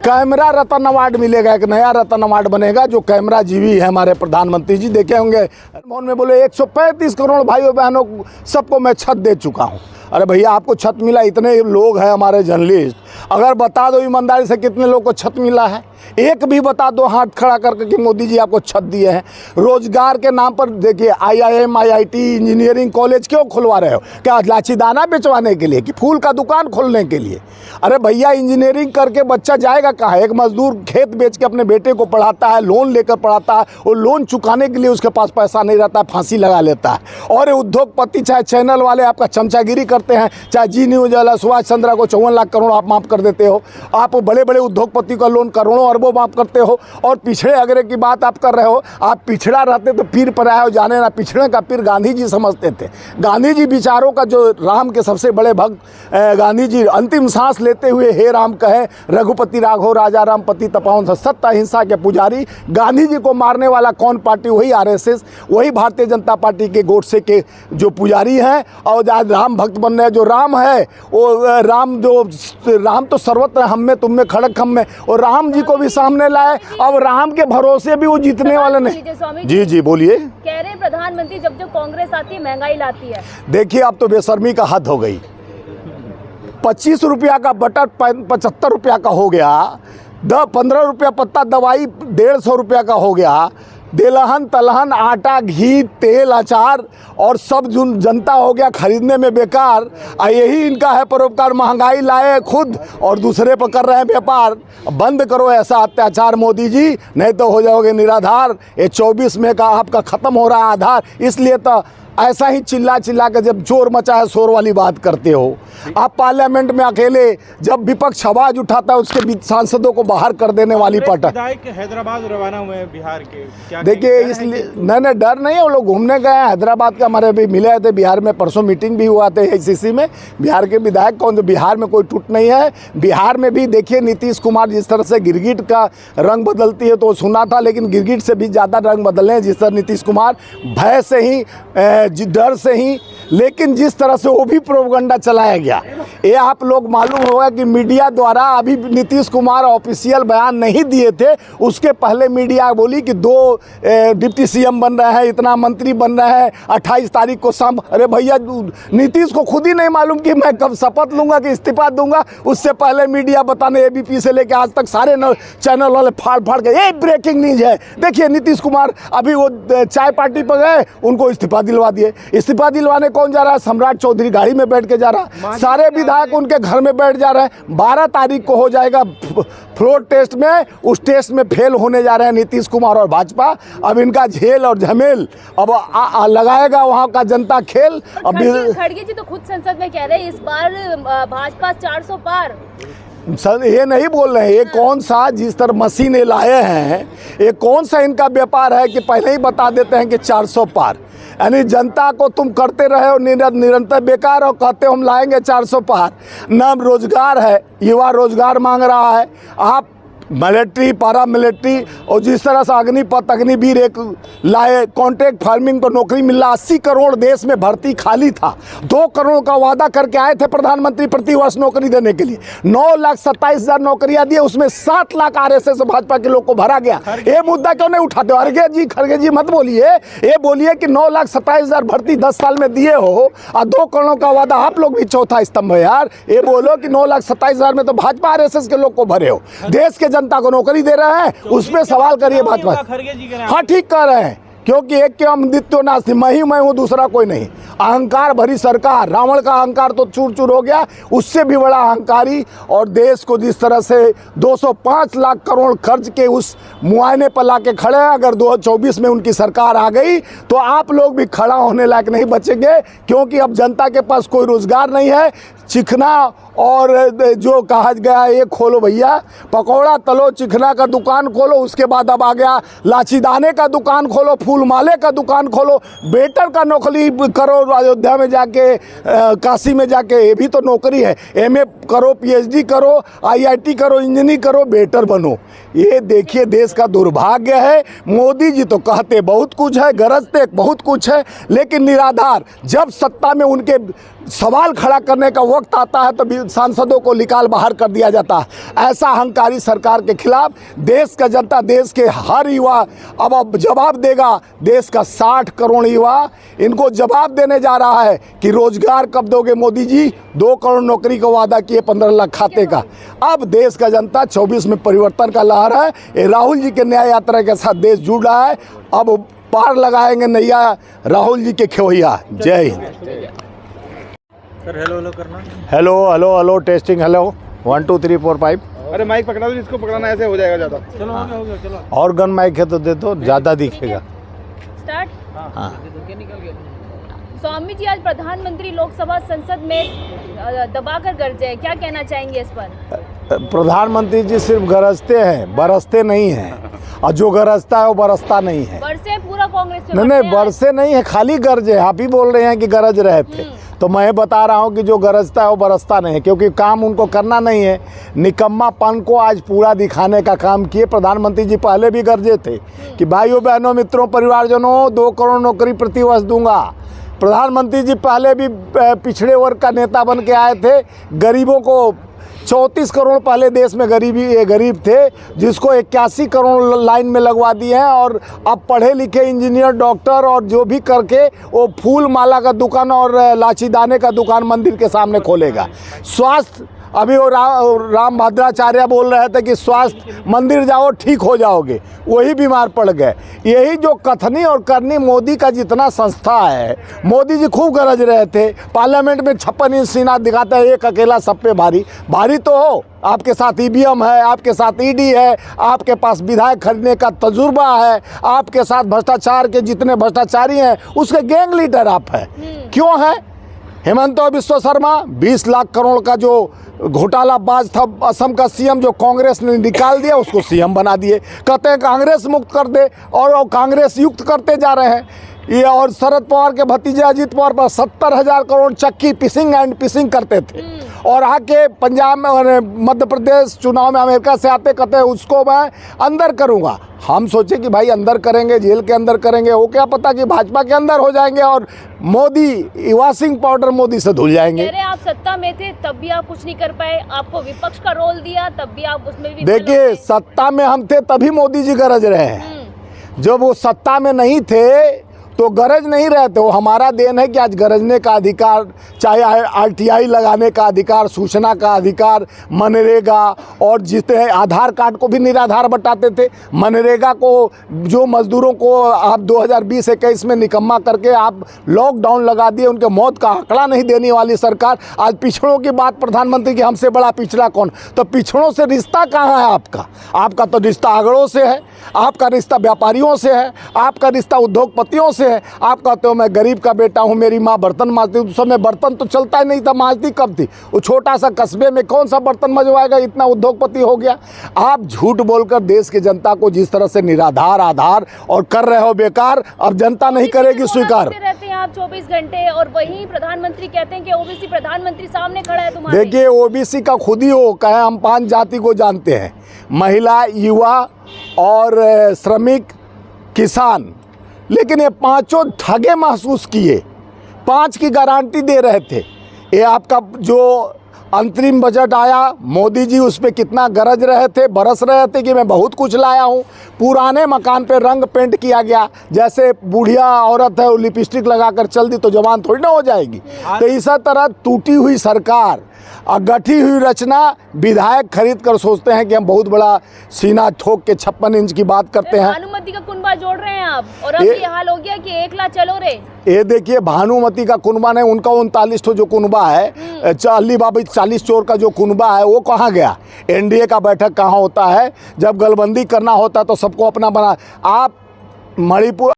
Camera रत्न award मिलेगा, एक नया रत्न अवार्ड बनेगा जो कैमरा जीवी है हमारे प्रधानमंत्री जी। देखे होंगे मोहन में बोले 135 करोड़ भाइयों बहनों सबको मैं छत दे चुका हूँ। अरे भैया आपको छत मिला, इतने लोग हैं हमारे जर्नलिस्ट, अगर बता दो ईमानदारी से कितने लोग को छत मिला है, एक भी बता दो हाथ खड़ा करके कि मोदी जी आपको छत दिए हैं। रोजगार के नाम पर देखिए IIM IIT इंजीनियरिंग कॉलेज क्यों खुलवा रहे हो? क्या लाचीदाना बेचवाने के लिए कि फूल का दुकान खोलने के लिए? अरे भैया इंजीनियरिंग करके बच्चा जाएगा कहाँ? एक मजदूर खेत बेच के अपने बेटे को पढ़ाता है, लोन लेकर पढ़ाता है, और लोन चुकाने के लिए उसके पास पैसा नहीं रहता, फांसी लगा लेता है। और उद्योगपति चाहे चैनल वाले आपका चमचागिरी करते हैं, चाहे जी न्यूज वाला सुभाष चंद्रा को 54 लाख करोड़ आप माफ़ कर देते हो, आप बड़े बड़े उद्योगपति का लोन करोड़ों अरबों माफ़ करते हो, और पिछड़े अगरे की बात आप कर रहे हो। आप पिछड़ा रहते तो पीर पर आए हो, जाने ना पिछड़े का पीर गांधी जी समझते थे। गांधी जी विचारों का जो राम के सबसे बड़े भक्त गांधी जी अंतिम सांस लेते हुए हे राम कहे, रघुपति राघव राजा राम पति तपाउन सत्य अहिंसा के पुजारी। गांधी जी को मारने वाला कौन पार्टी? वही RSS, वही भारतीय जनता पार्टी के गोडसे के जो पुजारी हैं, और आज राम भक्त बन रहे हैं। जो राम है वो राम तो सर्वत्र हम में तुम में खड़क हम में, और राम जी को भी सामने लाए। अब राम के भरोसे भी वो जीतने वाले नहीं। जी बोलिए। कह रहे प्रधानमंत्री जब कांग्रेस आती है महंगाई लाती है। देखिए अब तो बेशर्मी का हद हो गई। 25 रुपया का बटर 75 रुपया का हो गया, 15 रुपया पत्ता दवाई 150 रुपया का हो गया, देलहन तलहन आटा घी तेल अचार और सब जनता हो गया खरीदने में बेकार। यही इनका है परोपकार। महंगाई लाए खुद और दूसरे पर कर रहे हैं व्यापार। बंद करो ऐसा अत्याचार मोदी जी, नहीं तो हो जाओगे निराधार। ये 24 में का आपका ख़त्म हो रहा है आधार। इसलिए तो ऐसा ही चिल्ला के जब जोर मचा है शोर वाली बात करते हो। आप पार्लियामेंट में अकेले जब विपक्ष आवाज उठाता है उसके सांसदों को बाहर कर देने वाली पार्टी। हैदराबाद रवाना हुए हैं बिहार के, क्या देखिए इसलिए नहीं डर नहीं है। वो लोग घूमने गए हैं हैदराबाद का, हमारे अभी मिले थे बिहार में, परसों मीटिंग भी हुआ थे ACC में। बिहार के विधायक कौन? तो बिहार में कोई टूट नहीं है। बिहार में भी देखिए नीतीश कुमार जिस तरह से गिरगिट का रंग बदलती है तो सुना था, लेकिन गिरगिट से भी ज़्यादा रंग बदले हैं जिस तरह नीतीश कुमार, भय से ही डर से ही। लेकिन जिस तरह से वो भी प्रोपगंडा चलाया गया, ये आप लोग मालूम होगा कि मीडिया द्वारा अभी नीतीश कुमार ऑफिशियल बयान नहीं दिए थे, उसके पहले मीडिया बोली कि 2 डिप्टी CM बन रहे हैं, इतना मंत्री बन रहे हैं, 28 तारीख को शाम। अरे भैया नीतीश को खुद ही नहीं मालूम कि मैं कब शपथ लूँगा कि इस्तीफा दूंगा। उससे पहले मीडिया बताने ABP से लेकर आज तक सारे चैनल वाले फाड़ के ये ब्रेकिंग न्यूज है। देखिए नीतीश कुमार अभी वो चाय पार्टी पर गए, उनको इस्तीफा दिलवा दिए। इस्तीफा दिलवाने कौन जा रहा है? सम्राट चौधरी गाड़ी में बैठ के जा रहा है, सारे विधायक उनके घर में बैठ जा रहे हैं। 12 तारीख को हो जाएगा फ्लोर टेस्ट में, उस टेस्ट में फेल होने जा रहे हैं नीतीश कुमार और भाजपा। अब इनका झेल और झमेल अब लगाएगा वहां का जनता खेल। खड़गे जी तो खुद संसद में कह रहे हैं इस बार भाजपा 400 पार। सर ये नहीं बोल रहे हैं, ये कौन सा जिस तरह मशीनें लाए हैं, ये कौन सा इनका व्यापार है कि पहले ही बता देते हैं कि 400 पार। यानी जनता को तुम करते रहे हो निरंतर बेकार और कहते हो हम लाएंगे 400 पार। न रोजगार है, युवा रोजगार मांग रहा है। आप मिलिट्री पारा मिलिट्री और जिस तरह से अग्निपथ अग्निवीर एक लाए, कॉन्ट्रैक्ट फार्मिंग पर नौकरी मिल रहा, 80 करोड़ देश में भर्ती खाली था। 2 करोड़ का वादा करके आए थे प्रधानमंत्री प्रति वर्ष नौकरी देने के लिए। 9,27,000 नौकरियां दी, उसमें 7 लाख RSS भाजपा के लोग को भरा गया। ये मुद्दा क्यों नहीं उठाते? खड़गे जी मत बोलिए, ये बोलिए कि 9,27,000 भर्ती 10 साल में दिए हो और 2 करोड़ का वादा। आप लोग भी चौथा स्तंभ है यार। ये बोलो कि 9,27,000 में तो भाजपा RSS के लोग को भरे हो, देश के जनता को नौकरी दे रहे हैं, उसमें सवाल करिए भाजपा। हाँ ठीक कह रहे हैं, क्योंकि एक के हम द्वितीय नास्ति, मैं हूँ दूसरा कोई नहीं। अहंकार भरी सरकार, रावण का अहंकार तो चूर चूर हो गया, उससे भी बड़ा अहंकारी। और देश को जिस तरह से 205 लाख करोड़ खर्च के उस मुआयने पर ला के खड़े हैं, अगर 2024 में उनकी सरकार आ गई तो आप लोग भी खड़ा होने लायक नहीं बचेंगे, क्योंकि अब जनता के पास कोई रोजगार नहीं है। चिकना और जो कहा गया ये खोलो भैया, पकौड़ा तलो, चिकना का दुकान खोलो, उसके बाद अब आ गया लाचीदाने का दुकान खोलो, फूल माले का दुकान खोलो, वेटर का नौकरी करो, अयोध्या में जाके काशी में जाके, ये भी तो नौकरी है। MA करो, PhD करो, IIT करो, इंजीनियरिंग करो, वेटर बनो। ये देखिए देश का दुर्भाग्य है। मोदी जी तो कहते बहुत कुछ है, गरजते बहुत कुछ है, लेकिन निराधार। जब सत्ता में उनके सवाल खड़ा करने का वक्त आता है तो सांसदों को निकाल बाहर कर दिया जाता है। ऐसा अहंकारी सरकार के खिलाफ देश का जनता, देश के हर युवा अब जवाब देगा। देश का 60 करोड़ युवा इनको जवाब देने जा रहा है कि रोजगार कब दोगे मोदी जी। 2 करोड़ नौकरी का वादा किए 15 लाख खाते का। अब देश का जनता 24 में परिवर्तन का लहर है। ये राहुल जी के न्याय यात्रा के साथ देश जुड़ रहा है। अब पार लगाएंगे नैया राहुल जी के खेवैया। जय हिंद। सर हेलो हेलो करना। Hello hello hello testing hello 1 2 3 4 5। अरे माइक पकड़ा दो, जिसको पकड़ना ऐसे हो जाएगा ज़्यादा। चलो हो गया चलो। और गन माइक है तो दे दो, ज़्यादा दिखेगा। स्टार्ट। हाँ। स्वामी जी आज प्रधानमंत्री लोकसभा संसद में दबाकर गरजे, क्या कहना चाहेंगे इस पर? प्रधानमंत्री जी सिर्फ गरजते हैं, बरसते नहीं हैं। और जो गरजता है वो बरसता नहीं है। बरसे पूरा कांग्रेस पे नहीं बरसे नहीं है, खाली गरजे। आप ही बोल रहे हैं कि गरज रहे थे, तो मैं बता रहा हूं कि जो गरजता है वो बरसता नहीं है, क्योंकि काम उनको करना नहीं है। निकम्मापन को आज पूरा दिखाने का काम किए। प्रधानमंत्री जी पहले भी गरजे थे कि भाइयों बहनों मित्रों परिवारजनों 2 करोड़ नौकरी प्रतिवर्ष दूंगा। प्रधानमंत्री जी पहले भी पिछड़े वर्ग का नेता बन के आए थे। गरीबों को 34 करोड़ पहले देश में गरीब थे, जिसको 81 करोड़ लाइन में लगवा दिए हैं। और अब पढ़े लिखे इंजीनियर, डॉक्टर और जो भी करके वो फूल माला का दुकान और लाचीदाने का दुकान मंदिर के सामने खोलेगा। स्वास्थ्य अभी वो राम भद्राचार्य बोल रहे थे कि स्वास्थ्य मंदिर जाओ ठीक हो जाओगे, वही बीमार पड़ गए। यही जो कथनी और करनी मोदी का जितना संस्था है। मोदी जी खूब गरज रहे थे, पार्लियामेंट में 56 इंच सीना दिखाते हैं, एक अकेला सब पे भारी। भारी तो हो, आपके साथ ईवीएम है, आपके साथ ईडी है, आपके पास विधायक खरीदने का तजुर्बा है, आपके साथ भ्रष्टाचार के जितने भ्रष्टाचारी हैं उसके गैंग लीडर आप हैं। क्यों है? हेमंत बिश्व शर्मा 20 लाख करोड़ का जो घोटालाबाज था असम का सीएम, जो कांग्रेस ने निकाल दिया, उसको सीएम बना दिए। कहते हैं कांग्रेस मुक्त कर दे, और वो कांग्रेस युक्त करते जा रहे हैं ये। और शरद पवार के भतीजे अजीत पवार पर 70,000 करोड़ चक्की पिसिंग एंड पिसिंग करते थे। और आके पंजाब में मध्य प्रदेश चुनाव में अमेरिका से आते, कहते हैं उसको मैं अंदर करूँगा। हम सोचे कि भाई अंदर करेंगे, जेल के अंदर करेंगे, वो क्या पता कि भाजपा के अंदर हो जाएंगे और मोदी वॉशिंग पाउडर मोदी से धुल जाएंगे। कह रहे आप सत्ता में थे तब भी आप कुछ नहीं कर पाए, आपको विपक्ष का रोल दिया तब भी आप उसमें भी। देखिए सत्ता में हम थे तभी मोदी जी गरज रहे हैं। जब वो सत्ता में नहीं थे तो गरज नहीं रहते। वो हमारा देन है कि आज गरजने का अधिकार, चाहे आरटीआई लगाने का अधिकार, सूचना का अधिकार, मनरेगा, और जितने आधार कार्ड को भी निराधार बटाते थे। मनरेगा को जो मजदूरों को आप 2020-21 में निकम्मा करके आप लॉकडाउन लगा दिए, उनके मौत का आंकड़ा नहीं देने वाली सरकार। आज पिछड़ों की बात प्रधानमंत्री की, हमसे बड़ा पिछड़ा कौन? तो पिछड़ों से रिश्ता कहाँ है आपका? आपका तो रिश्ता आगड़ों से है, आपका रिश्ता व्यापारियों से है, आपका रिश्ता उद्योगपतियों से है। आप कहते हो मैं गरीब का बेटा हूं, मेरी माँ बर्तन मांजती। उस समय बर्तन तो चलता ही नहीं था, मांजती कब थी? वो छोटा सा कस्बे में कौन सा बर्तन मजवाएगा, इतना उद्योगपति हो गया। आप झूठ बोलकर देश की जनता को जिस तरह से निराधार आधार और कर रहे हो बेकार, अब जनता नहीं करेगी स्वीकार। रहते हैं आप 24 घंटे और वही प्रधानमंत्री कहते हैं कि ओबीसी प्रधानमंत्री सामने खड़ा है तुम्हारे। देखिए ओबीसी का खुद ही हो कहे, हम 5 जाति को जानते हैं, महिला, युवा और श्रमिक, किसान। लेकिन ये पांचों ठगे महसूस किए, 5 की गारंटी दे रहे थे। ये आपका जो अंतरिम बजट आया, मोदी जी उस पर कितना गरज रहे थे, बरस रहे थे कि मैं बहुत कुछ लाया हूँ। पुराने मकान पे रंग पेंट किया गया, जैसे बुढ़िया औरत है वो लिपस्टिक लगाकर चल दी तो जवान थोड़ी ना हो जाएगी। तो इसी तरह टूटी हुई सरकार और गठी हुई रचना, विधायक खरीद कर सोचते हैं कि हम बहुत बड़ा सीना ठोक के 56 इंच की बात करते हैं। भानुमति का कुनबा जोड़ रहे हैं आप, और अब ये हाल हो गया कि 1 लाख चलो रे। ये देखिए भानुमति का कुनबा नहीं, उनका 39 ठो जो कुनबा है, अली बाबा 40 चोर का जो कुनबा है वो कहाँ गया? एनडीए का बैठक कहाँ होता है? जब गलबंदी करना होता तो सबको अपना बना। आप मणिपुर